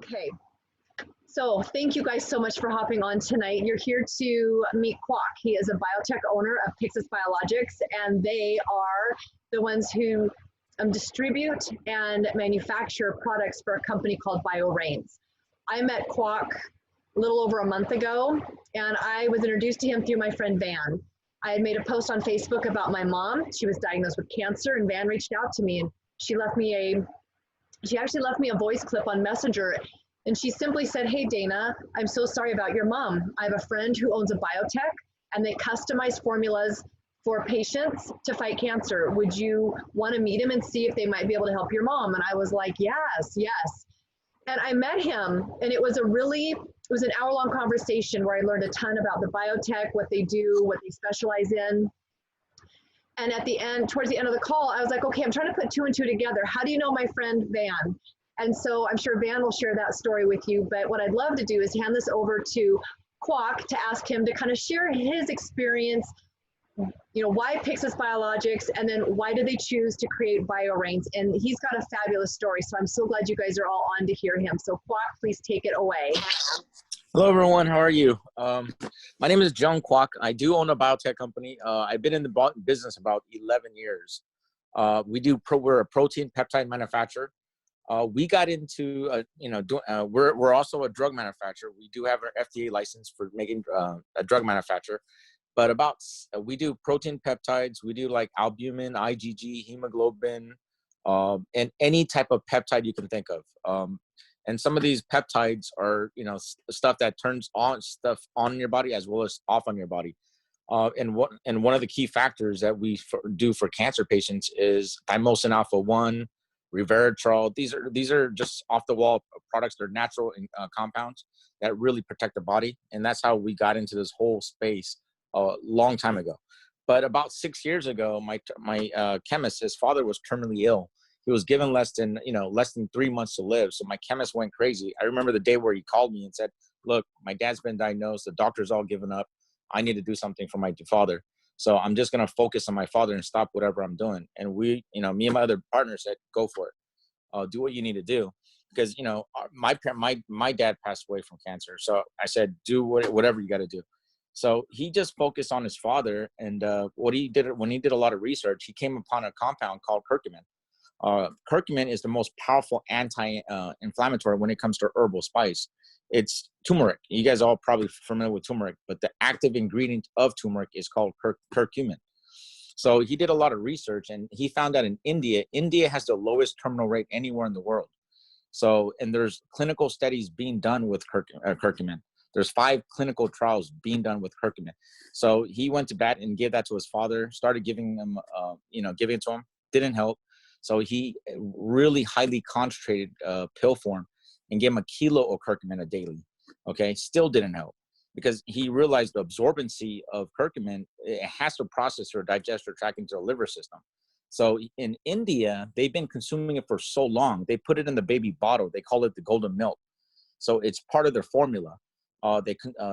Okay, so thank you guys so much for hopping on tonight. You're here to meet Kwak. He is a biotech owner of Pixis Biologics, and they are the ones who distribute and manufacture products for a company called BioRains. I met Kwak a little over a month ago, and I was introduced to him through my friend Van. I had made a post on Facebook about my mom. She was diagnosed with cancer, and Van reached out to me, and she actually left me a voice clip on Messenger, and she simply said, "Hey, Dana, I'm so sorry about your mom. I have a friend who owns a biotech, and they customize formulas for patients to fight cancer. Would you want to meet him and see if they might be able to help your mom?" And I was like, yes, yes. And I met him, and it was an hour-long conversation where I learned a ton about the biotech, what they do, what they specialize in. And at the end, towards the end of the call, I was like, okay, I'm trying to put two and two together. How do you know my friend Van? And so I'm sure Van will share that story with you. But what I'd love to do is hand this over to Kwak to ask him to kind of share his experience, why Pixis Biologics, and then why did they choose to create BioRains? And he's got a fabulous story. So I'm so glad you guys are all on to hear him. So Kwak, please take it away. Hello, everyone. How are you? My name is John Kwak. I do own a biotech company. I've been in the business about 11 years. We're a protein peptide manufacturer. We got into, we're also a drug manufacturer. We do have our FDA license for making a drug manufacturer. But we do protein peptides. We do like albumin, IgG, hemoglobin, and any type of peptide you can think of. And some of these peptides are, stuff that turns stuff on your body as well as off on your body. And one of the key factors that we do for cancer patients is thymosin alpha 1, resveratrol. These are just off the wall products. They're natural compounds that really protect the body. And that's how we got into this whole space a long time ago. But about 6 years ago, my chemist, his father was terminally ill. He was given less than 3 months to live. So my chemist went crazy. I remember the day where he called me and said, "Look, my dad's been diagnosed. The doctor's all given up. I need to do something for my father. So I'm just going to focus on my father and stop whatever I'm doing." And me and my other partner said, "Go for it. Do what you need to do." Because, my dad passed away from cancer. So I said, do whatever you got to do. So he just focused on his father. And when he did a lot of research, he came upon a compound called curcumin. Curcumin is the most powerful anti-inflammatory when it comes to herbal spice. It's turmeric. You guys are all probably familiar with turmeric, but the active ingredient of turmeric is called curcumin. So he did a lot of research, and he found that in India has the lowest terminal rate anywhere in the world. So, and there's clinical studies being done with curcumin. There's 5 clinical trials being done with curcumin. So he went to bat and gave that to his father, started giving him, giving it to him, didn't help. So he really highly concentrated pill form and gave him a kilo of curcumin a daily. Okay, still didn't help because he realized the absorbency of curcumin, it has to process or digest or track into the liver system. So in India, they've been consuming it for so long. They put it in the baby bottle. They call it the golden milk. So it's part of their formula.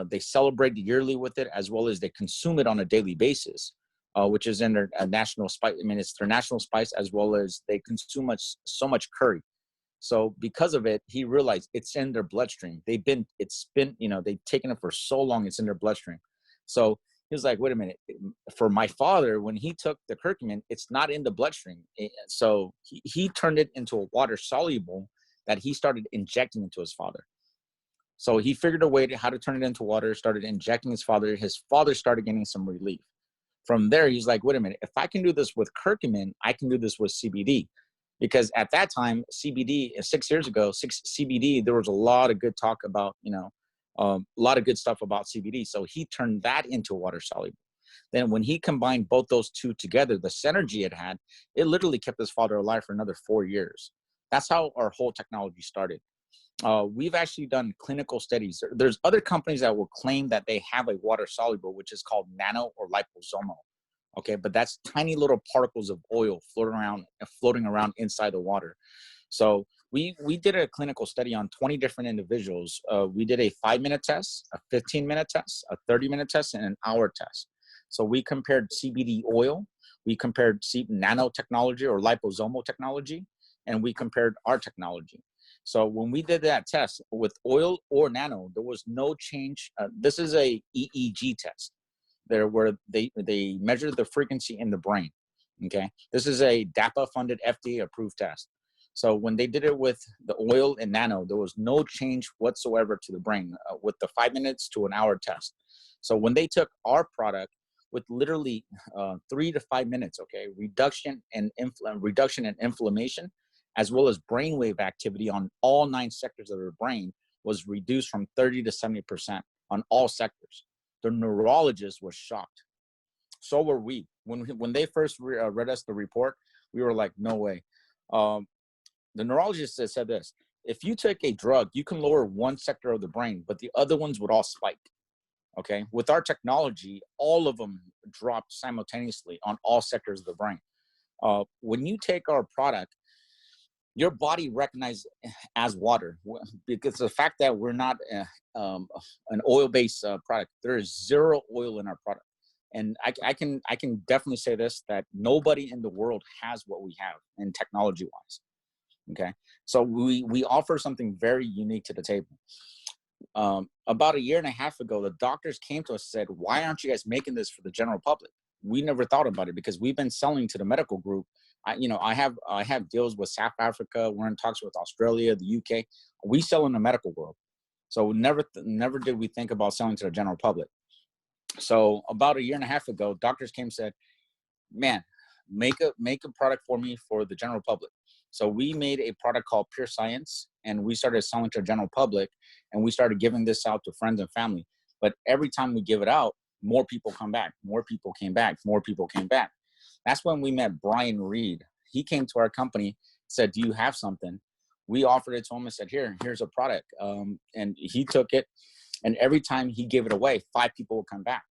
They celebrate yearly with it, as well as they consume it on a daily basis. Which is in their national spice. I mean, it's their national spice, as well as they consume so much curry. So because of it, he realized it's in their bloodstream. They've taken it for so long, it's in their bloodstream. So he was like, wait a minute, for my father, when he took the curcumin, it's not in the bloodstream. So he turned it into a water soluble that he started injecting into his father. So he figured a way how to turn it into water, started injecting his father. His father started getting some relief. From there, he's like, wait a minute, if I can do this with curcumin, I can do this with CBD. Because at that time, CBD, 6 years ago, CBD, there was a lot of good talk about, a lot of good stuff about CBD. So he turned that into water soluble. Then when he combined both those two together, the synergy it had, it literally kept his father alive for another 4 years. That's how our whole technology started. We've actually done clinical studies. There's other companies that will claim that they have a water soluble, which is called nano or liposomal. Okay, but that's tiny little particles of oil floating around inside the water. So we did a clinical study on 20 different individuals. We did a 5-minute test, a 15-minute test, a 30-minute test, and an hour test. So we compared CBD oil, we compared nanotechnology or liposomal technology, and we compared our technology. So when we did that test with oil or nano, there was no change. This is a EEG test there where they measure the frequency in the brain. Okay, this is a DAPA funded FDA approved test. So when they did it with the oil and nano, there was no change whatsoever to the brain with the 5 minutes to an hour test. So when they took our product with literally 3 to 5 minutes, okay, reduction in inflammation, as well as brainwave activity on all 9 sectors of the brain was reduced from 30 to 70% on all sectors. The neurologist was shocked. So were we. When they first read us the report, we were like, no way. The neurologist said this: if you took a drug, you can lower one sector of the brain, but the other ones would all spike. Okay, with our technology, all of them dropped simultaneously on all sectors of the brain. When you take our product, your body recognizes as water, because the fact that we're not an oil-based product. There is zero oil in our product, and I can definitely say this, that nobody in the world has what we have in technology-wise. Okay, so we offer something very unique to the table. About 1.5 years ago, the doctors came to us and said, why aren't you guys making this for the general public? We never thought about it because we've been selling to the medical group. I have deals with South Africa. We're in talks with Australia, the UK. We sell in the medical world. So never did we think about selling to the general public. So about 1.5 years ago, doctors came and said, man, make a product for me for the general public. So we made a product called Pure Science, and we started selling to the general public, and we started giving this out to friends and family. But every time we give it out, more people come back, more people came back, more people came back. That's when we met Brian Reed. He came to our company, said, do you have something? We offered it to him and said, here's a product. And he took it, and every time he gave it away, 5 people would come back.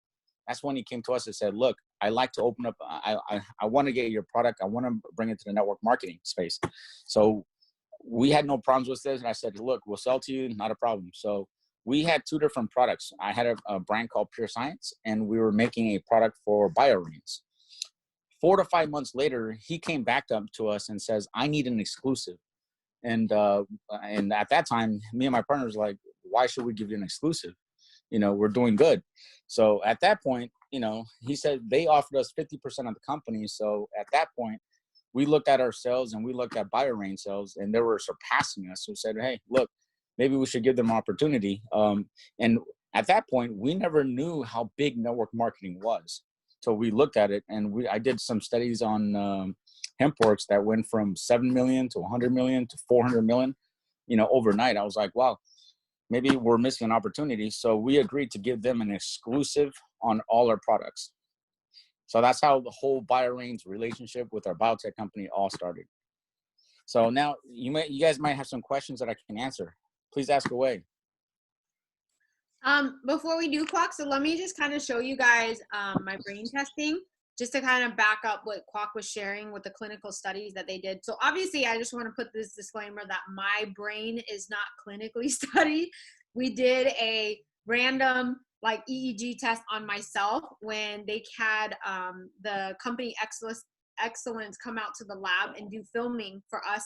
That's when he came to us and said, look, I like to open up, I want to get your product. I want to bring it to the network marketing space. So we had no problems with this. And I said, look, we'll sell to you, not a problem. So we had 2 different products. I had a brand called Pure Science, and we were making a product for BioRains. 4 to 5 months later, he came back up to us and says, I need an exclusive. And at that time, me and my partner was like, why should we give you an exclusive? We're doing good. So at that point, he said they offered us 50% of the company. So at that point, we looked at our sales and we looked at BioRain sales, and they were surpassing us. So we said, hey, look, maybe we should give them an opportunity. And at that point, we never knew how big network marketing was. So we looked at it, and I did some studies on HempWorks that went from 7 million to 100 million to 400 million, overnight. I was like, wow, maybe we're missing an opportunity. So we agreed to give them an exclusive on all our products. So that's how the whole BioRain's relationship with our biotech company all started. So now you guys might have some questions that I can answer. Please ask away. Before we do, Kwak, so let me just kind of show you guys my brain testing, just to kind of back up what Kwak was sharing with the clinical studies that they did. So obviously, I just want to put this disclaimer that my brain is not clinically studied. We did a random EEG test on myself when they had the company Excellence come out to the lab and do filming for us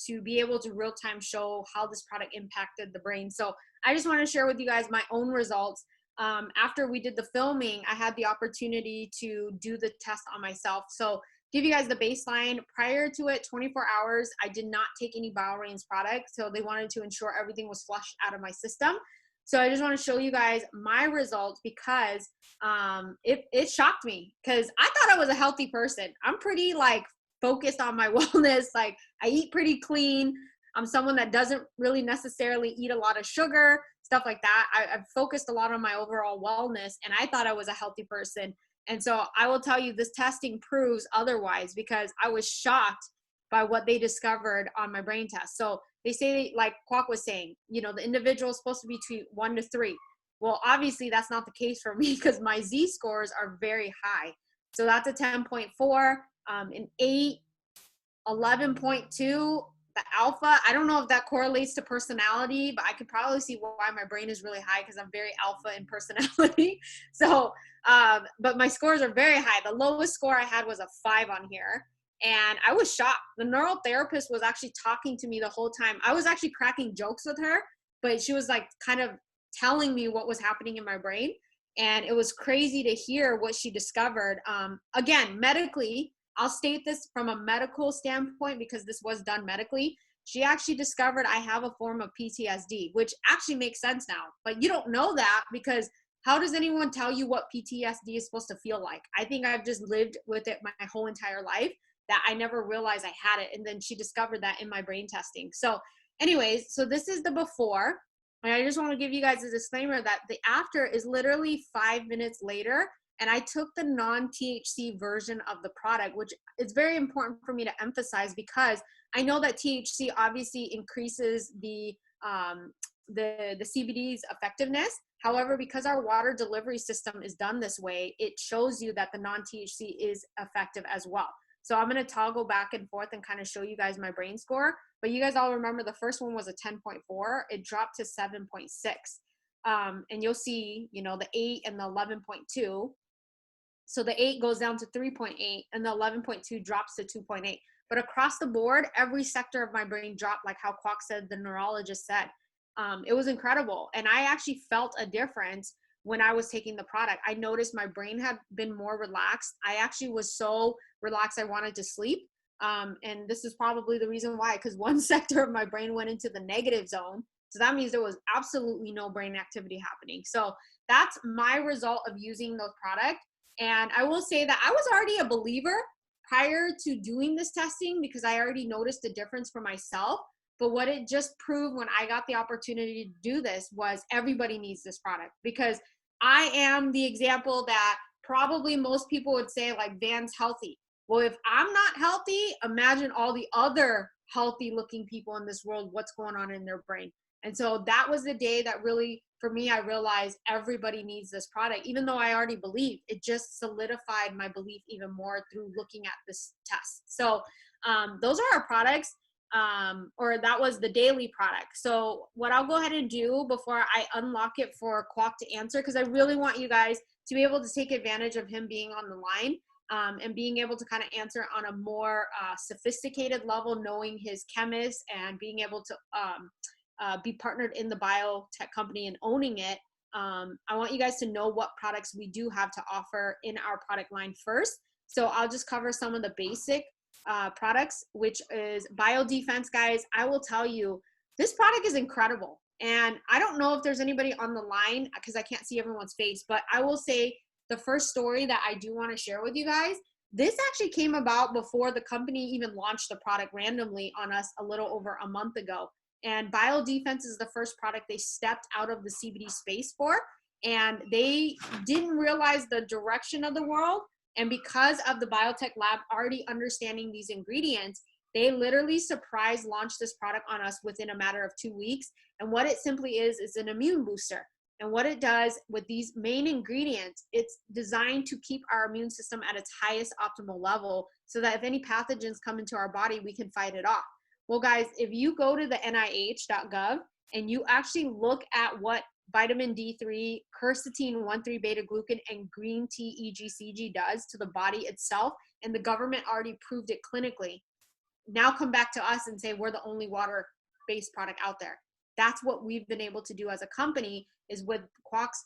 to be able to real time show how this product impacted the brain. So I just want to share with you guys my own results. After we did the filming, I had the opportunity to do the test on myself. So give you guys the baseline. Prior to it, 24 hours, I did not take any BioRains product. So they wanted to ensure everything was flushed out of my system. So I just want to show you guys my results because it shocked me, because I thought I was a healthy person. I'm pretty focused on my wellness. I eat pretty clean. I'm someone that doesn't really necessarily eat a lot of sugar, stuff like that. I've focused a lot on my overall wellness, and I thought I was a healthy person. And so I will tell you, this testing proves otherwise, because I was shocked by what they discovered on my brain test. So they say, like Kwak was saying, the individual is supposed to be between 1 to 3. Well, obviously that's not the case for me, because my Z scores are very high. So that's a 10.4, an 8, 11.2. The alpha, I don't know if that correlates to personality, but I could probably see why my brain is really high, because I'm very alpha in personality. So, but my scores are very high. The lowest score I had was a 5 on here. And I was shocked. The neural therapist was actually talking to me the whole time. I was actually cracking jokes with her, but she was like kind of telling me what was happening in my brain. And it was crazy to hear what she discovered. Again, medically, I'll state this from a medical standpoint because this was done medically. She actually discovered I have a form of PTSD, which actually makes sense now. But you don't know that because how does anyone tell you what PTSD is supposed to feel like? I think I've just lived with it my whole entire life that I never realized I had it. And then she discovered that in my brain testing. So anyways, so this is the before. And I just want to give you guys a disclaimer that the after is literally 5 minutes later. And I took the non-THC version of the product, which is very important for me to emphasize because I know that THC obviously increases the CBD's effectiveness. However, because our water delivery system is done this way, it shows you that the non-THC is effective as well. So I'm going to toggle back and forth and kind of show you guys my brain score. But you guys all remember the first one was a 10.4. It dropped to 7.6. And you'll see, you know, the 8 and the 11.2. So the 8 goes down to 3.8 and the 11.2 drops to 2.8. But across the board, every sector of my brain dropped, like how Kwak said, the neurologist said. It was incredible. And I actually felt a difference when I was taking the product. I noticed my brain had been more relaxed. I actually was so relaxed I wanted to sleep. And this is probably the reason why, because one sector of my brain went into the negative zone. So that means there was absolutely no brain activity happening. So that's my result of using the product. And I will say that I was already a believer prior to doing this testing because I already noticed the difference for myself. But what it just proved when I got the opportunity to do this was everybody needs this product because I am the example that probably most people would say like Van's healthy. Well, if I'm not healthy, imagine all the other healthy looking people in this world, what's going on in their brain. And so that was the day that really, for me, I realized everybody needs this product. Even though I already believed, it just solidified my belief even more through looking at this test. So those are our products. Or that was the daily product. So what I'll go ahead and do before I unlock it for Kwak to answer, because I really want you guys to be able to take advantage of him being on the line and being able to kind of answer on a more sophisticated level, knowing his chemist and being able to be partnered in the biotech company and owning it. I want you guys to know what products we do have to offer in our product line first. So I'll just cover some of the basic products, which is biodefense, guys. I will tell you, this product is incredible. And I don't know if there's anybody on the line because I can't see everyone's face, but I will say the first story that I do want to share with you guys, this actually came about before the company even launched the product randomly on us a little over a month ago. And biodefense is the first product they stepped out of the CBD space for. And they didn't realize the direction of the world. And because of the biotech lab already understanding these ingredients, they literally surprise launched this product on us within a matter of 2 weeks. And what it simply is an immune booster. And what it does with these main ingredients, it's designed to keep our immune system at its highest optimal level so that if any pathogens come into our body, we can fight it off. Well, guys, if you go to the NIH.gov and you actually look at what vitamin D3, quercetin 1,3 beta glucan, and green tea EGCG does to the body itself, and the government already proved it clinically, now come back to us and say we're the only water-based product out there. That's what we've been able to do as a company, is with Kwak's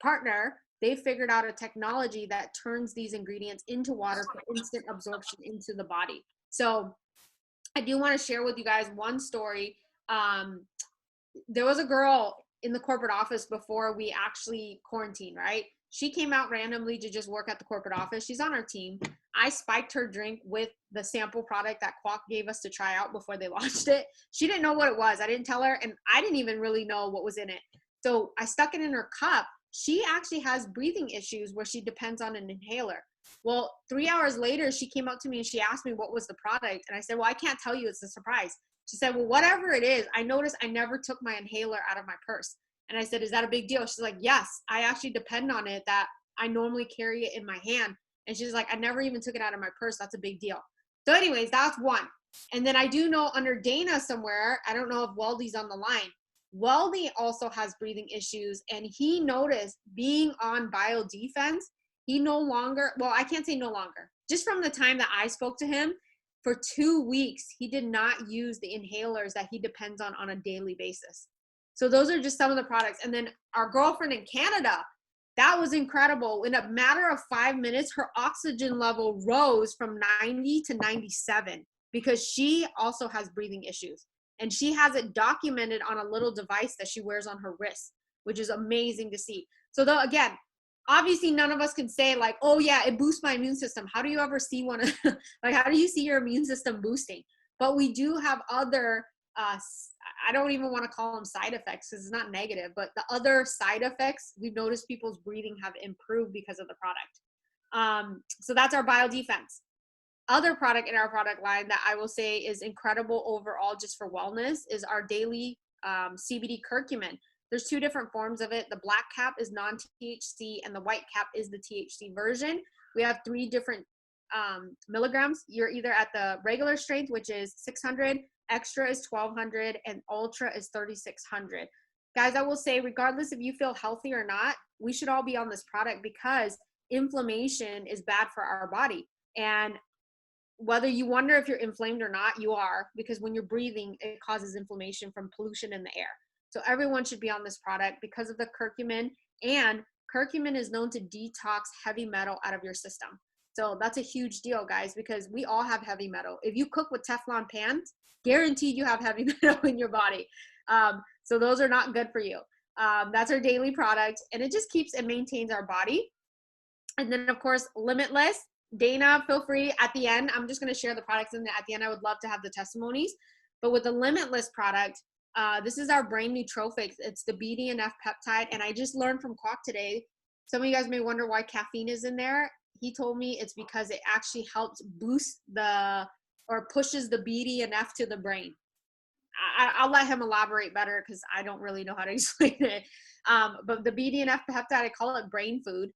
partner, they figured out a technology that turns these ingredients into water for instant absorption into the body. So I do want to share with you guys one story. There was a girl in the corporate office before we actually quarantined, right? She came out randomly to just work at the corporate office. She's on our team. I spiked her drink with the sample product that Kwak gave us to try out before they launched it. She didn't know what it was. I didn't tell her, and I didn't even really know what was in it. So I stuck it in her cup. She actually has breathing issues where she depends on an inhaler. Well, 3 hours later, she came up to me and she asked me what was the product. And I said, well, I can't tell you. It's a surprise. She said, well, whatever it is, I noticed I never took my inhaler out of my purse. And I said, is that a big deal? She's like, yes, I actually depend on it, that I normally carry it in my hand. And she's like, I never even took it out of my purse. That's a big deal. So anyways, that's one. And then I do know under Dana somewhere, I don't know if Weldy's on the line. Weldy also has breathing issues. And he noticed being on biodefense, he no longer, well, I can't say no longer. Just from the time that I spoke to him, for 2 weeks, he did not use the inhalers that he depends on a daily basis. So those are just some of the products. And then our girlfriend in Canada, that was incredible. In a matter of 5 minutes, her oxygen level rose from 90 to 97 because she also has breathing issues. And she has it documented on a little device that she wears on her wrist, which is amazing to see. So though, again, obviously none of us can say like, oh yeah, it boosts my immune system. How do you ever see one? Like, how do you see your immune system boosting? But we do have other, I don't even want to call them side effects because it's not negative, but the other side effects, we've noticed people's breathing have improved because of the product. So that's our biodefense. Other product in our product line that I will say is incredible overall just for wellness is our daily CBD curcumin. There's 2 different forms of it. The black cap is non-THC and the white cap is the THC version. We have 3 different milligrams. You're either at the regular strength, which is 600, extra is 1200, and ultra is 3600. Guys, I will say, regardless if you feel healthy or not, we should all be on this product because inflammation is bad for our body. And whether you wonder if you're inflamed or not, you are, because when you're breathing, it causes inflammation from pollution in the air. So everyone should be on this product because of the curcumin, and curcumin is known to detox heavy metal out of your system. So that's a huge deal, guys, because we all have heavy metal. If you cook with Teflon pans, guaranteed you have heavy metal in your body. So those are not good for you. That's our daily product, and it just keeps and maintains our body. And then, of course, Limitless. Dana, feel free at the end. I'm just going to share the products, and at the end, I would love to have the testimonies. But with the Limitless product, this is our brain nootropics. It's the BDNF peptide. And I just learned from Kwak today. Some of you guys may wonder why caffeine is in there. He told me it's because it actually helps boost or pushes the BDNF to the brain. I'll let him elaborate better because I don't really know how to explain it. But the BDNF peptide, I call it brain food.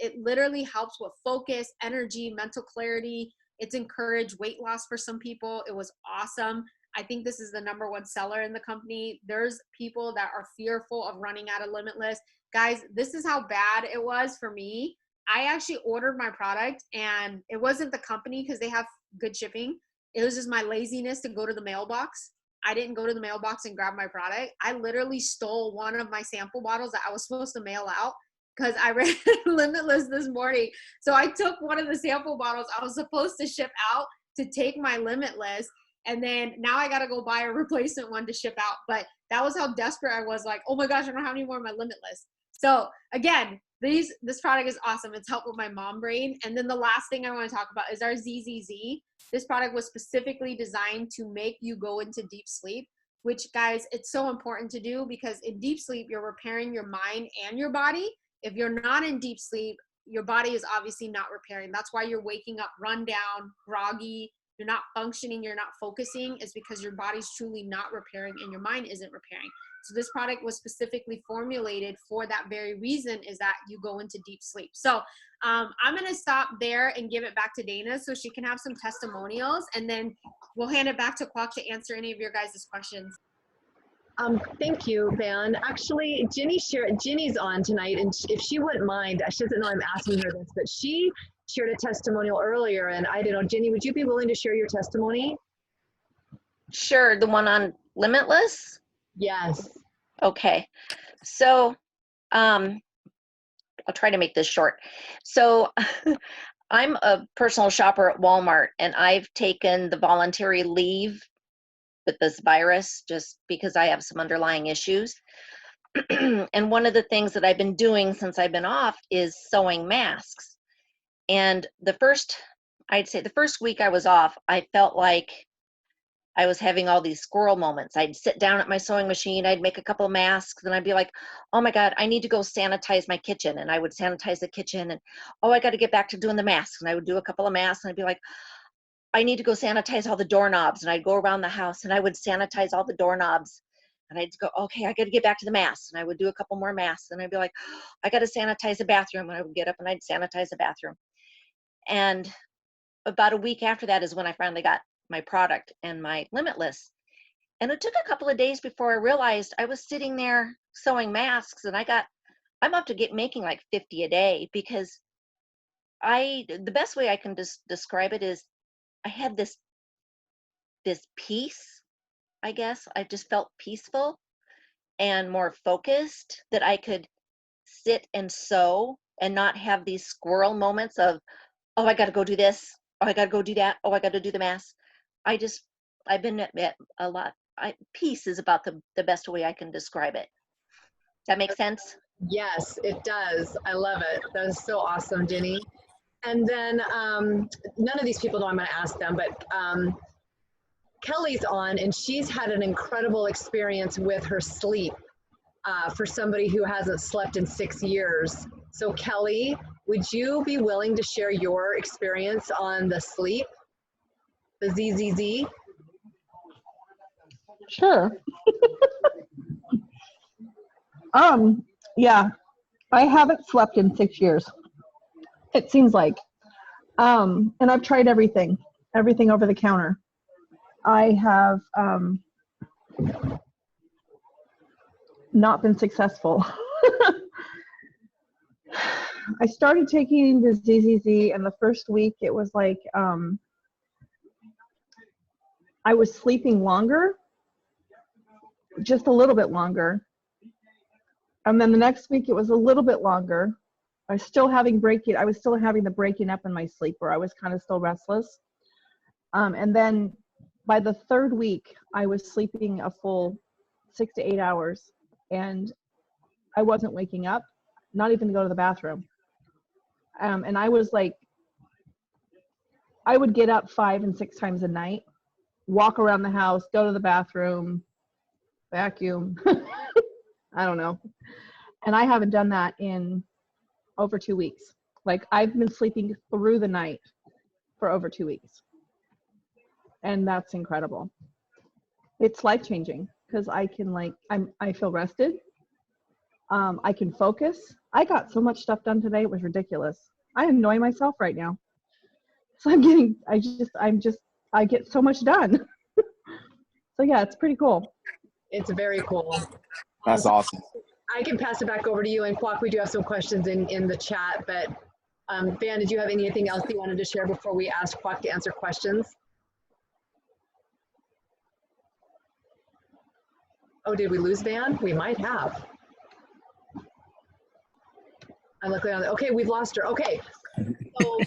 It literally helps with focus, energy, mental clarity. It's encouraged weight loss for some people. It was awesome. I think this is the #1 seller in the company. There's people that are fearful of running out of Limitless. Guys, this is how bad it was for me. I actually ordered my product, and it wasn't the company because they have good shipping. It was just my laziness to go to the mailbox. I didn't go to the mailbox and grab my product. I literally stole one of my sample bottles that I was supposed to mail out because I read Limitless this morning. So I took one of the sample bottles I was supposed to ship out to take my Limitless. And then now I got to go buy a replacement one to ship out. But that was how desperate I was, like, oh my gosh, I don't have any more of my Limitless. So again, this product is awesome. It's helped with my mom brain. And then the last thing I want to talk about is our ZZZ. This product was specifically designed to make you go into deep sleep, which, guys, it's so important to do because in deep sleep, you're repairing your mind and your body. If you're not in deep sleep, your body is obviously not repairing. That's why you're waking up run down, groggy, you're not functioning, you're not focusing, is because your body's truly not repairing and your mind isn't repairing. So this product was specifically formulated for that very reason, is that you go into deep sleep. So I'm going to stop there and give it back to Dana so she can have some testimonials, and then we'll hand it back to Kwak to answer any of your guys' questions. Thank you, Van. Actually, Ginny's on tonight, and if she wouldn't mind, she doesn't know I'm asking her this, but she shared a testimonial earlier, and I don't know, Ginny, would you be willing to share your testimony? Sure, the one on Limitless? Yes. Okay, so I'll try to make this short. So I'm a personal shopper at Walmart, and I've taken the voluntary leave with this virus just because I have some underlying issues. And one of the things that I've been doing since I've been off is sewing masks. And I'd say the first week I was off, I felt like I was having all these squirrel moments. I'd sit down at my sewing machine, I'd make a couple of masks, and I'd be like, oh my God, I need to go sanitize my kitchen. And I would sanitize the kitchen, and oh, I got to get back to doing the masks. And I would do a couple of masks, and I'd be like, I need to go sanitize all the doorknobs. And I'd go around the house and I would sanitize all the doorknobs. And I'd go, okay, I got to get back to the masks. And I would do a couple more masks. And I'd be like, I got to sanitize the bathroom. And I would get up and I'd sanitize the bathroom. And about a week after that is when I finally got my product and my Limitless. And it took a couple of days before I realized I was sitting there sewing masks, and I'm up to making like 50 a day, because the best way I can describe it is I had this peace, I guess. I just felt peaceful and more focused, that I could sit and sew and not have these squirrel moments of, oh, I got to go do this. Oh, I got to go do that. Oh, I got to do the mass. I've been at a lot. Peace is about the best way I can describe it. Does that make sense? Yes, it does. I love it. That is so awesome, Jenny. And then none of these people know I'm going to ask them, but Kelly's on, and she's had an incredible experience with her sleep for somebody who hasn't slept in 6 years. So, Kelly, would you be willing to share your experience on the sleep, the ZZZ? Sure. Yeah, I haven't slept in 6 years. It seems like. And I've tried everything over the counter. I have not been successful. I started taking the ZZZ, and the first week it was like I was sleeping longer, just a little bit longer. And then the next week it was a little bit longer. I was still having the breaking up in my sleep, where I was kind of still restless. And then by the third week, I was sleeping a full 6 to 8 hours, and I wasn't waking up, not even to go to the bathroom. And I was like, I would get up 5 and 6 times a night, walk around the house, go to the bathroom, vacuum. I don't know. And I haven't done that in over 2 weeks. Like, I've been sleeping through the night for over 2 weeks. And that's incredible. It's life-changing, because I can, like, I feel rested. I can focus. I got so much stuff done today, it was ridiculous. I annoy myself right now. So I get so much done. So yeah, it's pretty cool. It's very cool. That's awesome. I can pass it back over to you. And Kwak, we do have some questions in the chat, but Van, did you have anything else you wanted to share before we ask Kwak to answer questions? Oh, did we lose Van? We might have. I'm looking on okay, we've lost her. Okay, so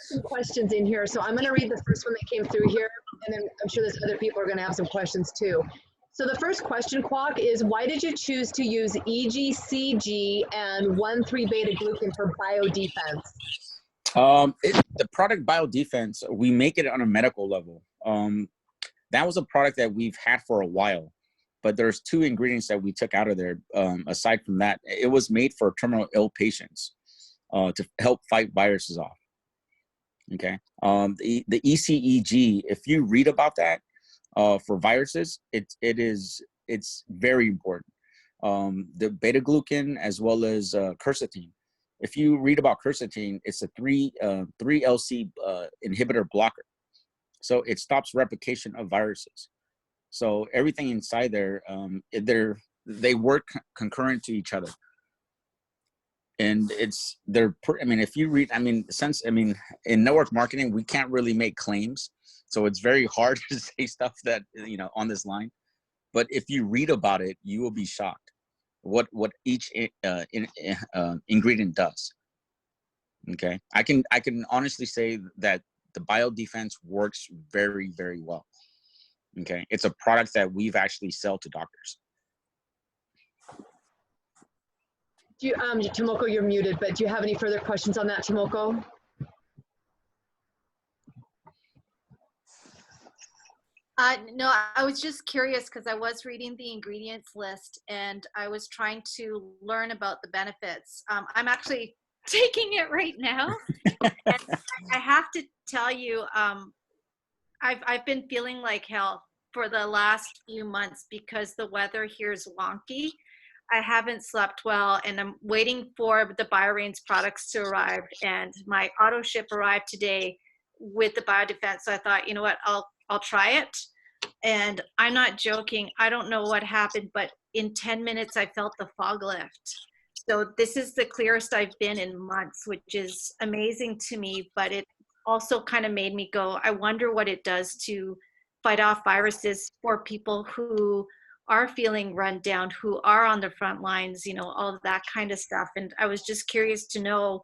some questions in here. So I'm going to read the first one that came through here, and then I'm sure there's other people are going to have some questions too. So the first question, Kwak, is why did you choose to use EGCG and 1,3-beta-glucan for biodefense? The product biodefense, we make it on a medical level. That was a product that we've had for a while, but there's 2 ingredients that we took out of there. Aside from that, it was made for terminal ill patients to help fight viruses off. Okay. The ECEG, if you read about that for viruses, it's very important. The beta glucan as well as quercetin. If you read about quercetin, it's a 3-LC inhibitor blocker. So it stops replication of viruses. So everything inside there, they work concurrent to each other. And if you read, in network marketing, we can't really make claims. So it's very hard to say stuff that, on this line. But if you read about it, you will be shocked what each ingredient does. Okay. I can honestly say that the biodefense works very, very well. Okay. It's a product that we've actually sell to doctors. Do you, Tomoko, you're muted, but do you have any further questions on that, Tomoko? No, I was just curious because I was reading the ingredients list and I was trying to learn about the benefits. I'm actually taking it right now. And I have to tell you, I've been feeling like hell for the last few months because the weather here is wonky. I haven't slept well, and I'm waiting for the BioRains products to arrive, and my auto ship arrived today with the biodefense. So I thought, you know what, I'll try it. And I'm not joking. I don't know what happened, but in 10 minutes, I felt the fog lift. So this is the clearest I've been in months, which is amazing to me, but also kind of made me go, I wonder what it does to fight off viruses for people who are feeling run down, who are on the front lines, you know, all of that kind of stuff. And I was just curious to know,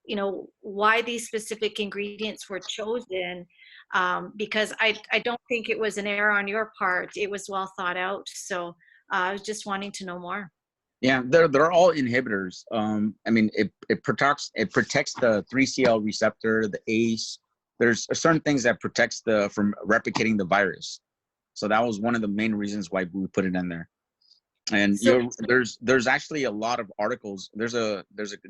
you know, why these specific ingredients were chosen, because I don't think it was an error on your part. It was well thought out. So I was just wanting to know more. Yeah, they're all inhibitors. I mean, it protects the 3CL receptor, the ACE. There's certain things that protects from replicating the virus. So that was one of the main reasons why we put it in there. And So, there's actually a lot of articles. There's a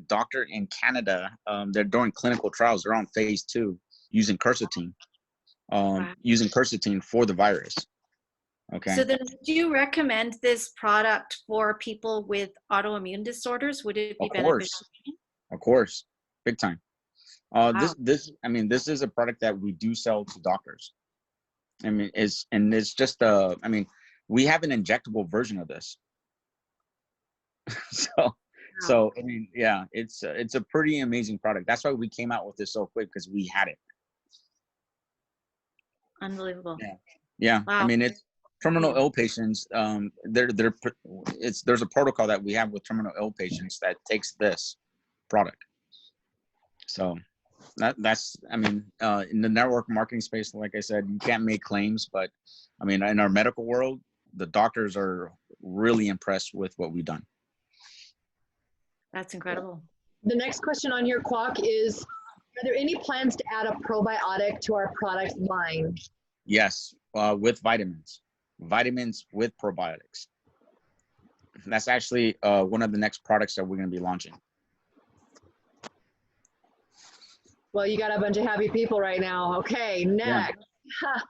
doctor in Canada. They're doing clinical trials. They're on phase 2 using quercetin, wow. using quercetin for the virus. Okay. So then would you recommend this product for people with autoimmune disorders? Would it be Of beneficial? course, big time. Wow. This is a product that we do sell to doctors. I mean, it's just I mean, we have an injectable version of this. So I mean, yeah, it's a pretty amazing product. That's why we came out with this so quick, because we had it. Unbelievable. Yeah. Wow. I mean, it's terminal ill patients. There's a protocol that we have with terminal ill patients that takes this product. So that's I mean, in the network marketing space, like I said, you can't make claims, but I mean, in our medical world, the doctors are really impressed with what we've done. That's incredible. The next question on your Kwak is, are there any plans to add a probiotic to our product line? Yes, with vitamins with probiotics. That's actually one of the next products that we're going to be launching. Well, you got a bunch of happy people right now. Okay, next. Yeah.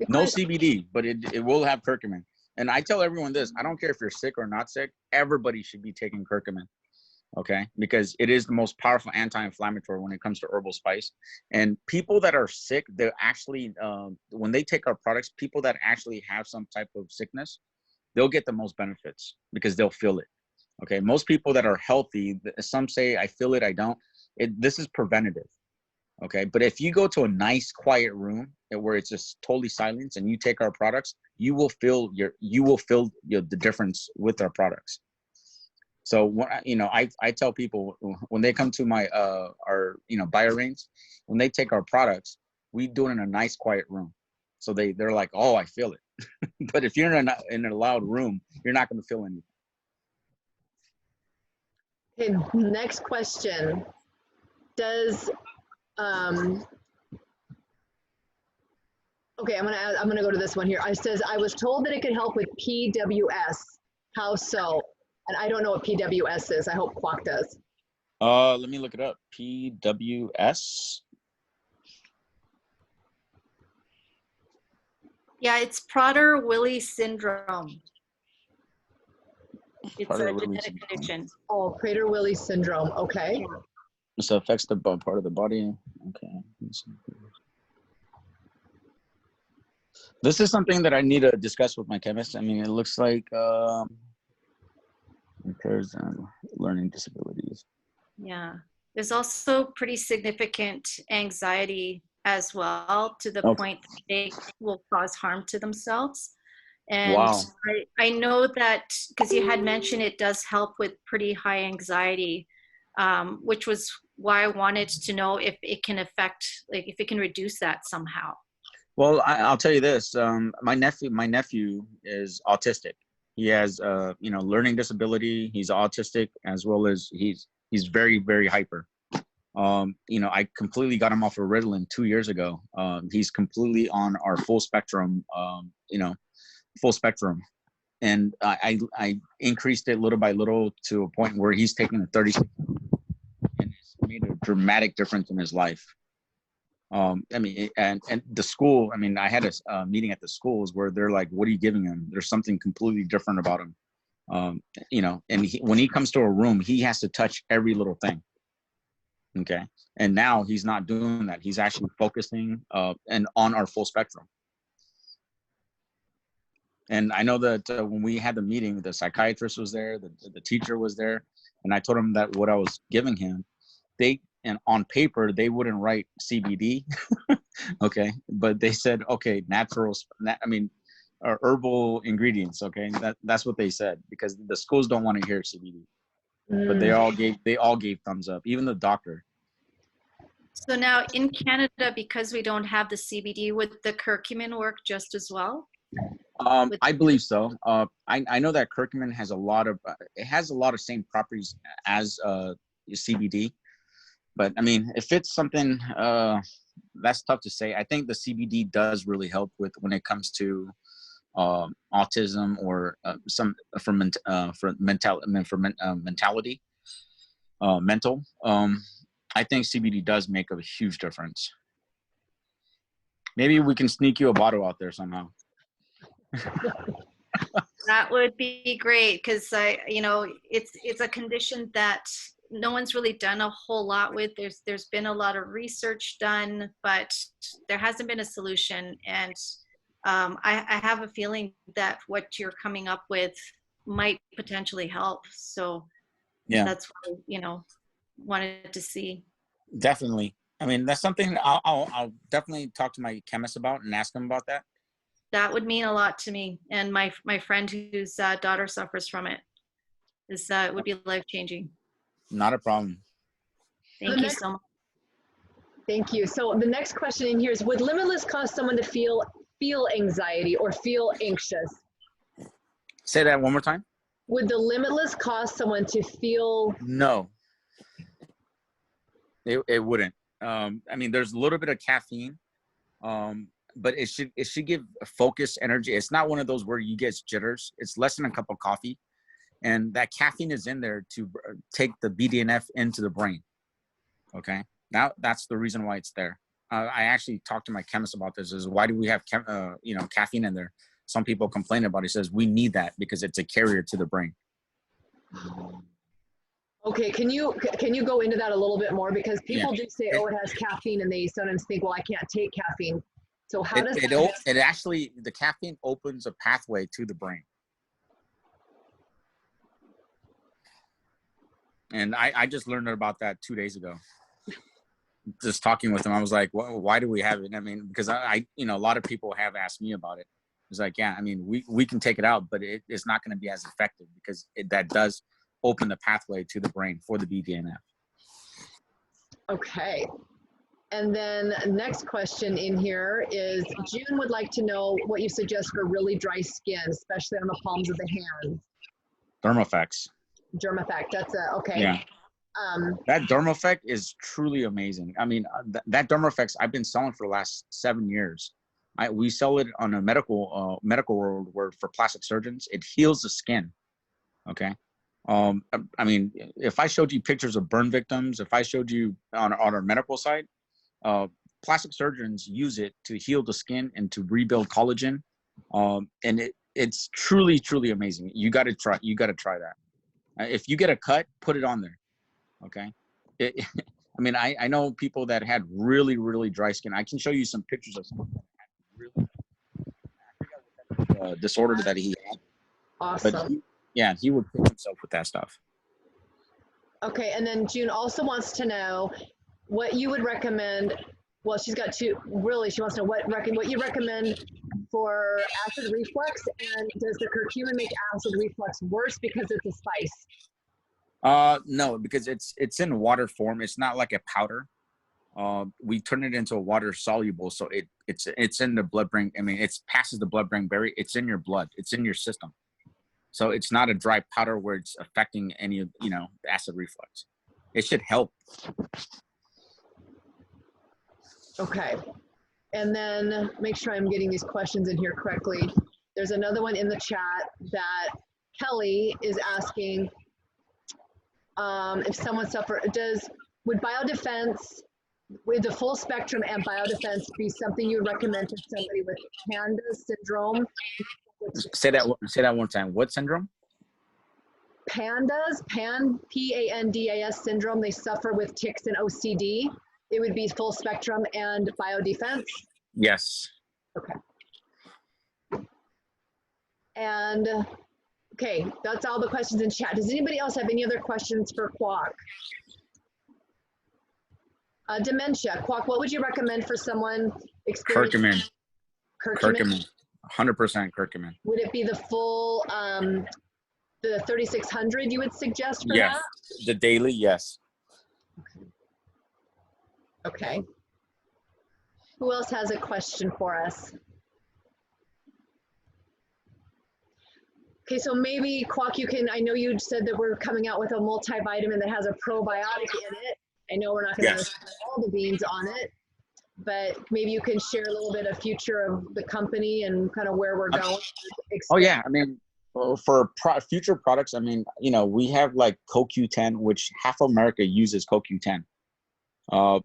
No CBD, but it will have curcumin. And I tell everyone this: I don't care if you're sick or not sick. Everybody should be taking curcumin. Okay, because it is the most powerful anti-inflammatory when it comes to herbal spice. And people that are sick, they're actually when they take our products, people that actually have some type of sickness, they'll get the most benefits because they'll feel it. Okay, most people that are healthy, some say I feel it, I don't. This is preventative. Okay, but if you go to a nice quiet room where it's just totally silent and you take our products, you will feel the difference with our products. So you know, I tell people when they come to my our buy range, when they take our products, we do it in a nice quiet room. So they're like, oh, I feel it. But if you're in a loud room, you're not going to feel anything. Okay, next question. Does okay, I'm gonna go to this one here. It says, I was told that it could help with PWS. How so? And I don't know what PWS is. I hope Kwak does. Let me look it up. PWS. Yeah, it's Prader-Willi syndrome. It's a genetic condition. Oh, Prader-Willi syndrome. Okay. Yeah. This affects the part of the body. Okay. This is something that I need to discuss with my chemist. I mean, it looks like impairs learning disabilities. Yeah. There's also pretty significant anxiety as well, to the point that they will cause harm to themselves. And wow. I know that because you had mentioned it does help with pretty high anxiety, which was why I wanted to know if it can affect, like if it can reduce that somehow. Well, I'll tell you this. My nephew is autistic. He has learning disability. He's autistic, as well as he's very, very hyper. I completely got him off of Ritalin 2 years ago. He's completely on our full spectrum, and I increased it little by little to a point where he's taking the 36, and it's made a dramatic difference in his life. I mean, and the school, I mean, I had a meeting at the schools where they're like, what are you giving him? There's something completely different about him. And when he comes to a room, he has to touch every little thing. Okay. And now he's not doing that. He's actually focusing and on our full spectrum. And I know that when we had the meeting, the psychiatrist was there, the teacher was there, and I told him that what I was giving him, and on paper they wouldn't write CBD, okay, but they said okay, herbal ingredients, okay. That's what they said, because the schools don't want to hear CBD, but they all gave thumbs up, even the doctor. So now in Canada, because we don't have the CBD, would the curcumin work just as well? I believe so. I know that curcumin has a lot of same properties as CBD, but I mean, if it's something that's tough to say. I think the CBD does really help with when it comes to autism or mentality, mental. I think CBD does make a huge difference. Maybe we can sneak you a bottle out there somehow. That would be great, because it's a condition that no one's really done a whole lot with. There's been a lot of research done, but there hasn't been a solution. And I have a feeling that what you're coming up with might potentially help. So yeah, that's what wanted to see. Definitely. I mean, that's something I'll definitely talk to my chemist about and ask him about that. That would mean a lot to me, and my friend whose daughter suffers from it. It would be life-changing. Not a problem. Thank you so much. Thank you. So the next question in here is, would Limitless cause someone to feel anxiety or feel anxious? Say that one more time. Would the Limitless cause someone to feel? No. It wouldn't. I mean, there's a little bit of caffeine, but it should give a focus, energy. It's not one of those where you get jitters. It's less than a cup of coffee, and that caffeine is in there to take the BDNF into the brain. Okay, now that's the reason why it's there. I actually talked to my chemist about this. Is why do we have caffeine in there? Some people complain about it. He says we need that because it's a carrier to the brain. Okay, can you go into that a little bit more, because people do say, oh, it has caffeine, and they sometimes think, well, I can't take caffeine. So how does it actually, the caffeine opens a pathway to the brain. And I just learned about that 2 days ago. Just talking with him, I was like, well, why do we have it? I mean, because a lot of people have asked me about it. It's like, yeah, I mean, we can take it out, but it's not going to be as effective, because that does open the pathway to the brain for the BDNF. Okay. And then next question in here is, June would like to know what you suggest for really dry skin, especially on the palms of the hands. Dermafex. That's okay. Yeah. That Dermafex is truly amazing. I mean, that Dermafex I've been selling for the last 7 years. We sell it on a medical world where for plastic surgeons, it heals the skin. Okay. I mean, if I showed you pictures of burn victims, if I showed you on our medical side, plastic surgeons use it to heal the skin and to rebuild collagen. And it's truly, truly amazing. You got to try that. If you get a cut, put it on there. Okay. I mean, I know people that had really, really dry skin. I can show you some pictures of someone that had really, I forgot what disorder that he had. Awesome. But he would kill himself with that stuff. Okay, and then June also wants to know what you would recommend. Well, she's got two. Really, she wants to know what you recommend for acid reflux, and does the curcumin make acid reflux worse because it's a spice? No, because it's in water form. It's not like a powder. We turn it into a water soluble, so it's in the blood-brain. I mean, it passes the blood-brain barrier. It's in your blood. It's in your system. So it's not a dry powder where it's affecting any of acid reflux. It should help. Okay, and then make sure I'm getting these questions in here correctly. There's another one in the chat that Kelly is asking. If someone would biodefense, with the full spectrum and biodefense, be something you would recommend to somebody with Panda syndrome? Say that one time. What syndrome? Pandas, PANDAS syndrome. They suffer with tics and OCD. It would be full spectrum and biodefense. Yes. Okay. And okay, that's all the questions in chat. Does anybody else have any other questions for Kwak? Dementia. Kwak, what would you recommend for someone experiencing Curcumin. curcumin? 100% curcumin. Would it be the full, the 3600 you would suggest for Yes. that? The daily, yes. Okay. Who else has a question for us? Okay, so maybe Kwak, you can, I know you said that we're coming out with a multivitamin that has a probiotic in it. I know we're not going to Yes. spill all the beans on it, but maybe you can share a little bit of future of the company and kind of where we're going. Oh yeah, I mean, for future products, I mean, you know, we have like CoQ10, which half of America uses CoQ10,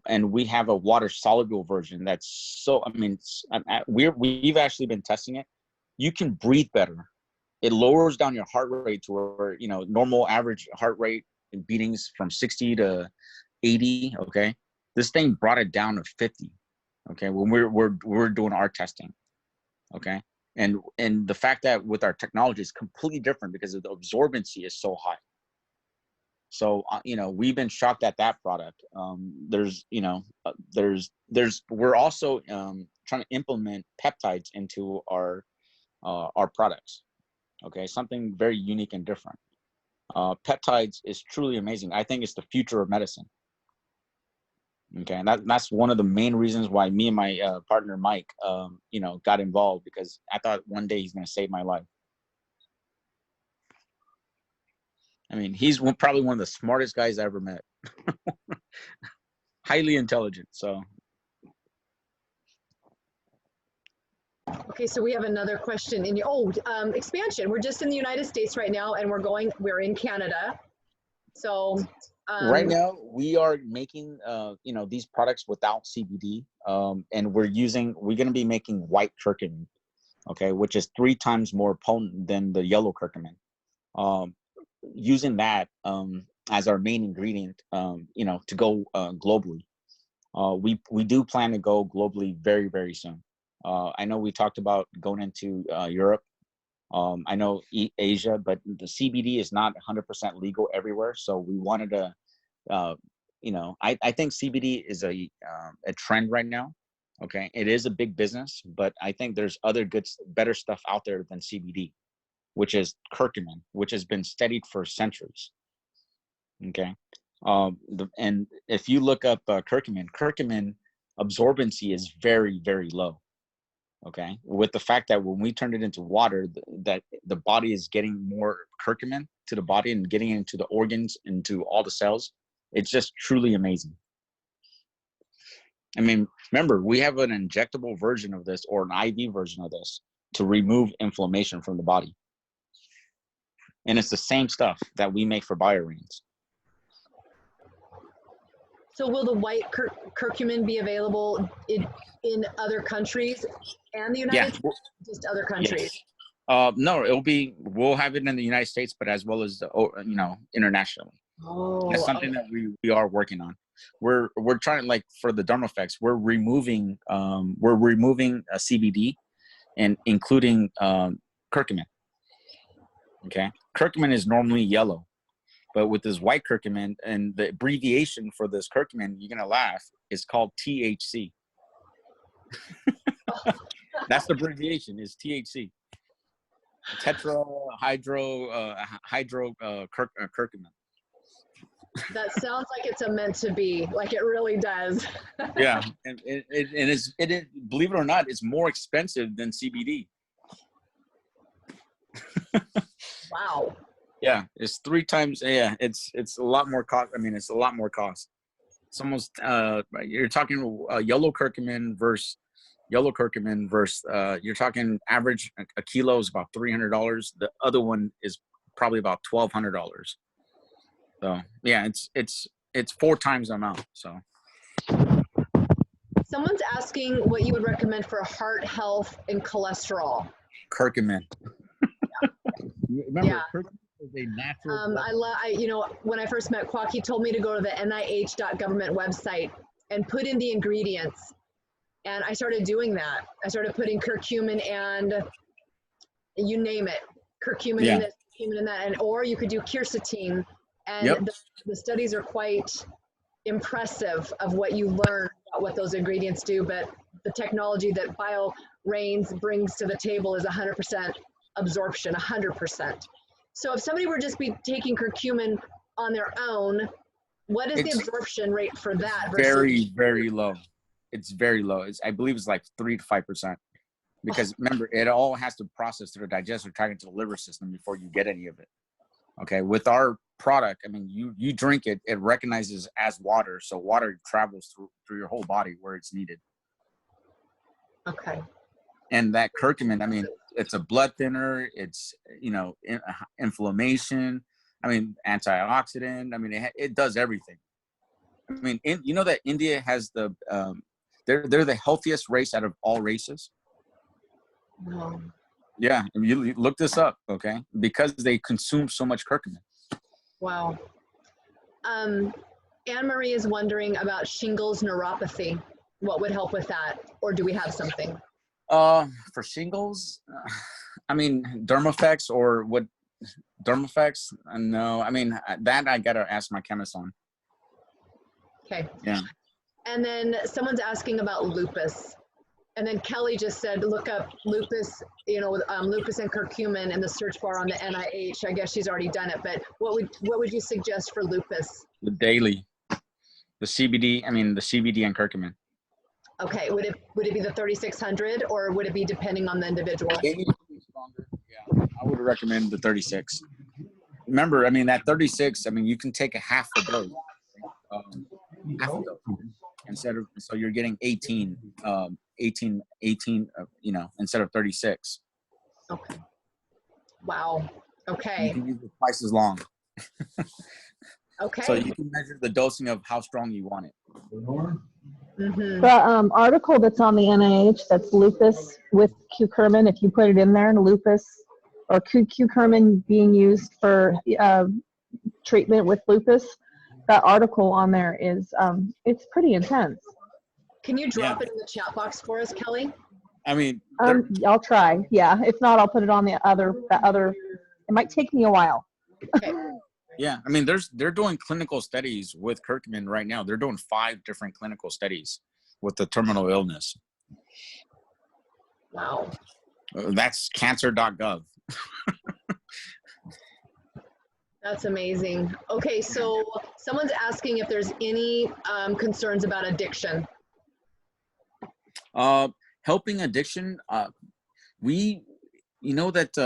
and we have a water soluble version that's so. I mean, we've actually been testing it. You can breathe better. It lowers down your heart rate to where, you know, normal average heart rate and beatings from 60 to 80. Okay, this thing brought it down to 50. Okay, when we're doing our testing. Okay, and the fact that with our technology is completely different because of the absorbency is so high. So you know, we've been shocked at that product. There's you know we're also trying to implement peptides into our products. Okay, something very unique and different. Peptides is truly amazing. I think it's the future of medicine. Okay, and that's one of the main reasons why me and my partner Mike, you know, got involved, because I thought one day he's going to save my life. I mean, he's probably one of the smartest guys I ever met. Highly intelligent. So. Okay, so we have another question in expansion. We're just in the United States right now, and we're in Canada. So Right now, we are making, you know, these products without CBD, and we're going to be making white curcumin, okay, which is 3 times more potent than the yellow curcumin. Using that as our main ingredient, you know, to go globally. We do plan to go globally very, very soon. I know we talked about going into Europe. I know Asia, but the CBD is not 100% legal everywhere. So we wanted to, you know, I think CBD is a trend right now. Okay, it is a big business, but I think there's other better stuff out there than CBD, which is curcumin, which has been studied for centuries. Okay, and if you look up curcumin absorbency is very, very low. Okay, with the fact that when we turn it into water, that the body is getting more curcumin to the body and getting into the organs, into all the cells, it's just truly amazing. I mean, remember, we have an injectable version of this or an IV version of this to remove inflammation from the body. And it's the same stuff that we make for Biorenes. So will the white curcumin be available in other countries and the United States, just other countries? Yes. No, we'll have it in the United States, but as well as you know, internationally. Oh, that's something that we are working on. We're trying, like for the dermal effects, we're removing a CBD and including curcumin. Okay, curcumin is normally yellow, but with this white curcumin, and the abbreviation for this curcumin, you're gonna laugh, is called THC. That's the abbreviation, is THC. Curcumin. That sounds like it's a meant to be, like it really does. Yeah, and it believe it or not, it's more expensive than CBD. Wow. Yeah, it's 3 times. Yeah, it's a lot more cost. I mean, it's a lot more cost. It's almost you're talking yellow curcumin versus you're talking average a kilo is about $300. The other one is probably about $1,200. So yeah, it's 4 times the amount. So someone's asking what you would recommend for heart health and cholesterol. Curcumin. Remember, yeah. curcumin is a natural. You know, when I first met Kwak, he told me to go to the NIH.government website and put in the ingredients. And I started doing that. I started putting curcumin and you name it, curcumin in this, curcumin in that, or you could do quercetin. And the studies are quite impressive of what you learn about what those ingredients do, but the technology that BioRains brings to the table is 100% absorption, 100%. So if somebody were just be taking curcumin on their own, what is the It's absorption rate for that versus very, very low. It's very low. I believe it's like 3 to 5%. Because remember, it all has to process through the digestive tract into the liver system before you get any of it. Okay, with our product, I mean, you drink it, it recognizes as water, so water travels through your whole body where it's needed. Okay. And that curcumin, I mean, it's a blood thinner. It's, you know, inflammation. I mean, antioxidant. I mean, it does everything. I mean, you know that India has the they're the healthiest race out of all races. No. Yeah, you look this up, okay? Because they consume so much curcumin. Wow. Anne Marie is wondering about shingles neuropathy. What would help with that, or do we have something? For shingles, I mean, Dermafex or what? Dermafex? No, I mean that I gotta ask my chemist on. Okay. Yeah. And then someone's asking about lupus. And then Kelly just said, look up lupus, you know, lupus and curcumin in the search bar on the NIH. I guess she's already done it, but what would you suggest for lupus? The daily, the CBD. I mean, the CBD and curcumin. Okay, would it be the 3600 or would it be depending on the individual? They need to be stronger. Yeah, I would recommend the 36. Remember, I mean, that 36. I mean, you can take a half a dose, half a dose instead of, so you're getting 18, you know, instead of 36. Okay. Wow. Okay. You can use it twice as long. Okay. So you can measure the dosing of how strong you want it. Mm-hmm. The article that's on the NIH, that's lupus with curcumin, if you put it in there, lupus or curcumin being used for treatment with lupus, that article on there is, it's pretty intense. Can you drop it in the chat box for us, Kelly? I mean, I'll try. Yeah. If not, I'll put it on the other, it might take me a while. Okay. yeah, I mean, they're doing clinical studies with curcumin right now. They're doing 5 different clinical studies with the terminal illness. Wow. That's cancer.gov. That's amazing. Okay, so someone's asking if there's any concerns about addiction. Helping addiction, we, you know that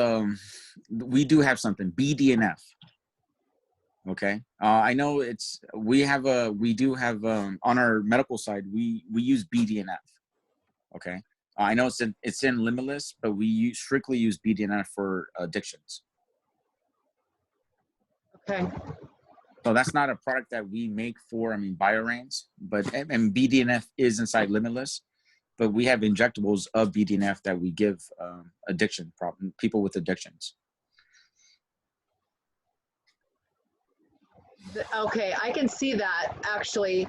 we do have something, BDNF. Okay, I know we do have on our medical side, we use BDNF. Okay, I know it's in Limitless, but we strictly use BDNF for addictions. Okay. So that's not a product that we make for, I mean, BioRains, but and BDNF is inside Limitless, but we have injectables of BDNF that we give addiction problem people with addictions. Okay, I can see that actually.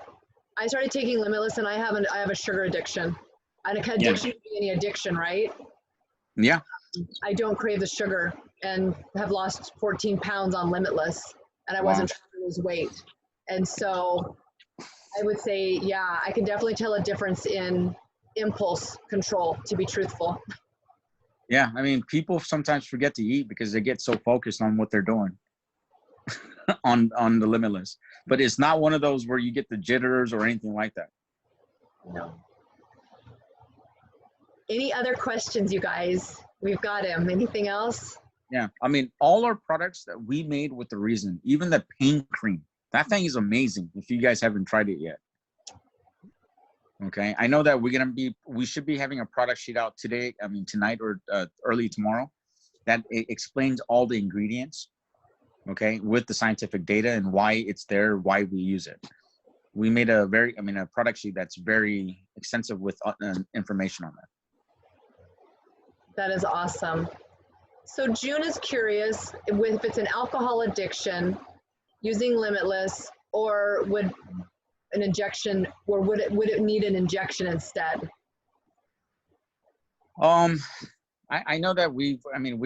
I started taking Limitless and I have a sugar addiction. And addiction can be any addiction, right? Yeah. I don't crave the sugar and have lost 14 pounds on Limitless, and I wasn't trying to lose weight. And so I would say, yeah, I can definitely tell a difference in impulse control, to be truthful. Yeah, I mean, people sometimes forget to eat because they get so focused on what they're doing on the Limitless. But it's not one of those where you get the jitters or anything like that. No. Any other questions, you guys? We've got him. Anything else? Yeah, I mean, all our products that we made with the reason, even the pain cream, that thing is amazing if you guys haven't tried it yet. Okay, I know that we should be having a product sheet out today, I mean tonight or early tomorrow, that it explains all the ingredients, okay, with the scientific data and why it's there, why we use it. We made a product sheet that's very extensive with information on that. That is awesome. So June is curious if it's an alcohol addiction, using Limitless, or would an injection, or would it need an injection instead? I know that we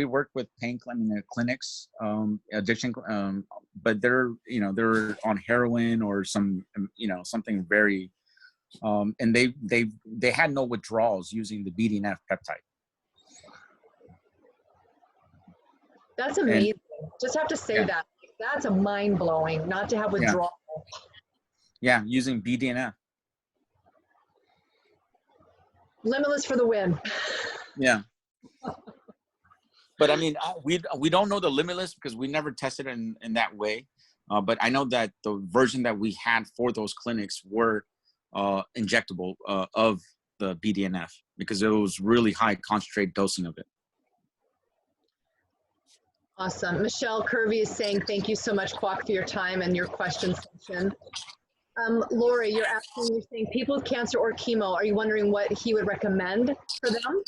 work with pain clinics, addiction, but they're on heroin or some, something very, and they had no withdrawals using the BDNF peptide. That's amazing. Just have to say Yeah. that. That's a mind blowing, not to have withdrawal. Yeah, using BDNF. Limitless for the win. Yeah. But I mean, we don't know the limitless because we never tested it in that way. But I know that the version that we had for those clinics were injectable of the BDNF because it was really high concentrate dosing of it. Awesome. Michelle Kirby is saying, thank you so much, Kwak, for your time and your question session. Lori, you're saying people with cancer or chemo, are you wondering what he would recommend for them?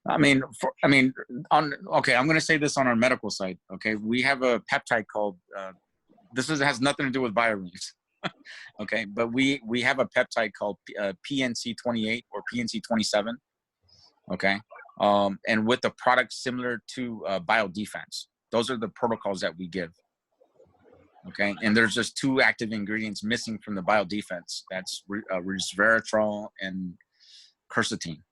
Okay, I'm going to say this on our medical side. Okay, we have a peptide called, has nothing to do with biorings. Okay, but we have a peptide called PNC28 or PNC27. Okay, and with a product similar to biodefense. Those are the protocols that we give. Okay, and there's just two active ingredients missing from the biodefense. That's resveratrol and quercetin.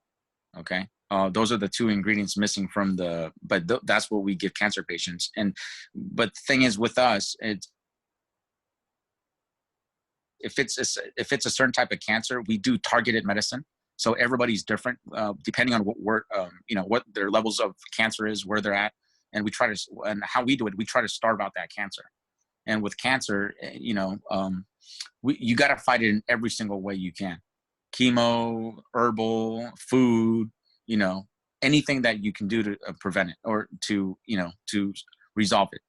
Okay, those are the two ingredients missing from that's what we give cancer patients. But the thing is with us, if it's a certain type of cancer, we do targeted medicine. So everybody's different depending on what their levels of cancer is, where they're at, and how we do it. We try to starve out that cancer. And with cancer, you got to fight it in every single way you can. Chemo, herbal, food, anything that you can do to prevent it or to resolve it.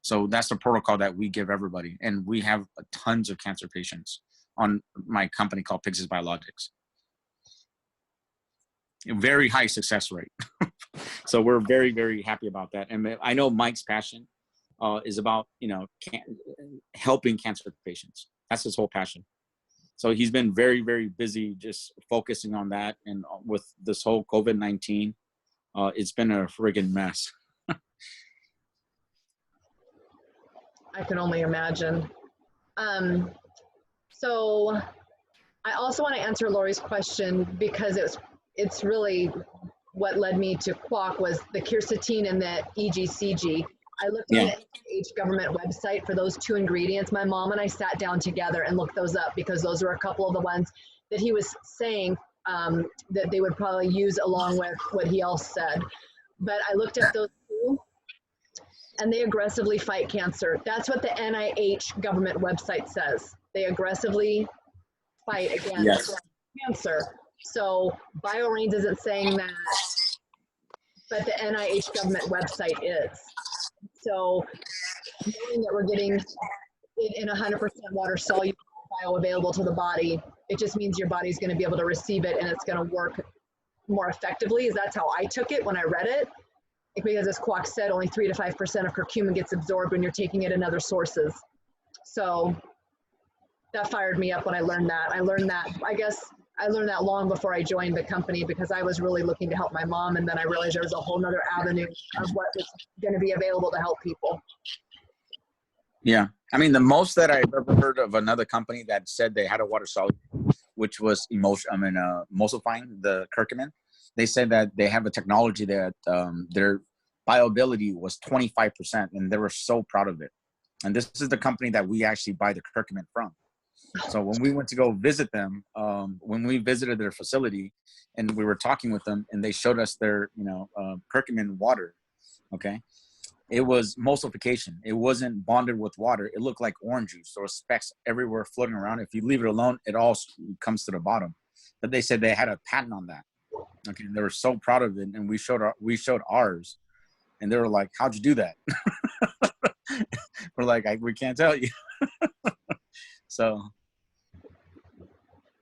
So that's the protocol that we give everybody. And we have tons of cancer patients on my company called Pyxis Biologics. Very high success rate. So we're very, very happy about that. And I know Mike's passion is about, helping cancer patients. That's his whole passion. So he's been very, very busy just focusing on that. And with this whole COVID-19, it's been a friggin' mess. I can only imagine. So I also want to answer Lori's question because it's really what led me to Kwak was the quercetin and the EGCG. I looked on the NIH government website for those two ingredients. My mom and I sat down together and looked those up because those were a couple of the ones that he was saying that they would probably use along with what he else said. But I looked at those two and they aggressively fight cancer. That's what the NIH government website says. They aggressively fight against cancer. So BioRains isn't saying that, but the NIH government website is. So knowing that we're getting it in 100% water soluble, bioavailable to the body, it just means your body's going to be able to receive it and it's going to work more effectively. That's how I took it when I read it. Because as Kwak said, only 3 to 5% of curcumin gets absorbed when you're taking it in other sources. So that fired me up when I learned that. I learned that long before I joined the company because I was really looking to help my mom, and then I realized there was a whole nother avenue of what was going to be available to help people. Yeah. I mean, the most that I've ever heard of another company that said they had a water soluble, which was emulsifying the curcumin. They said that they have a technology that their bioavailability was 25%, and they were so proud of it. And this is the company that we actually buy the curcumin from. So when we went to go visit them, when we visited their facility and we were talking with them and they showed us their, curcumin water, okay, it was emulsification. It wasn't bonded with water. It looked like orange juice. There were specks everywhere floating around. If you leave it alone, it all comes to the bottom. But they said they had a patent on that. Okay, they were so proud of it, and we showed ours, and they were like, "How'd you do that?" We're like, "We can't tell you." So,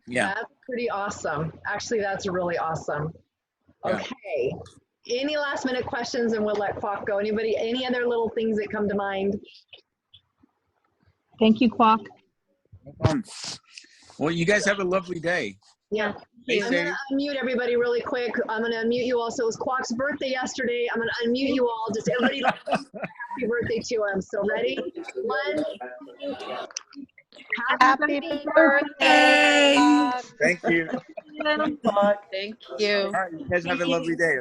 yeah, that's pretty awesome. Actually, that's really awesome. Okay, yeah. Any last minute questions, and we'll let Kwak go. Anybody? Any other little things that come to mind? Thank you, Kwak. Well, you guys have a lovely day. Yeah. Stay I'm going safe. to unmute everybody really quick. I'm going to unmute you also. It was Kwak's birthday yesterday. I'm going to unmute you all. Just everybody happy birthday to him. So ready? One. Happy birthday. Thank you. Thank you. All right, you guys have a lovely day.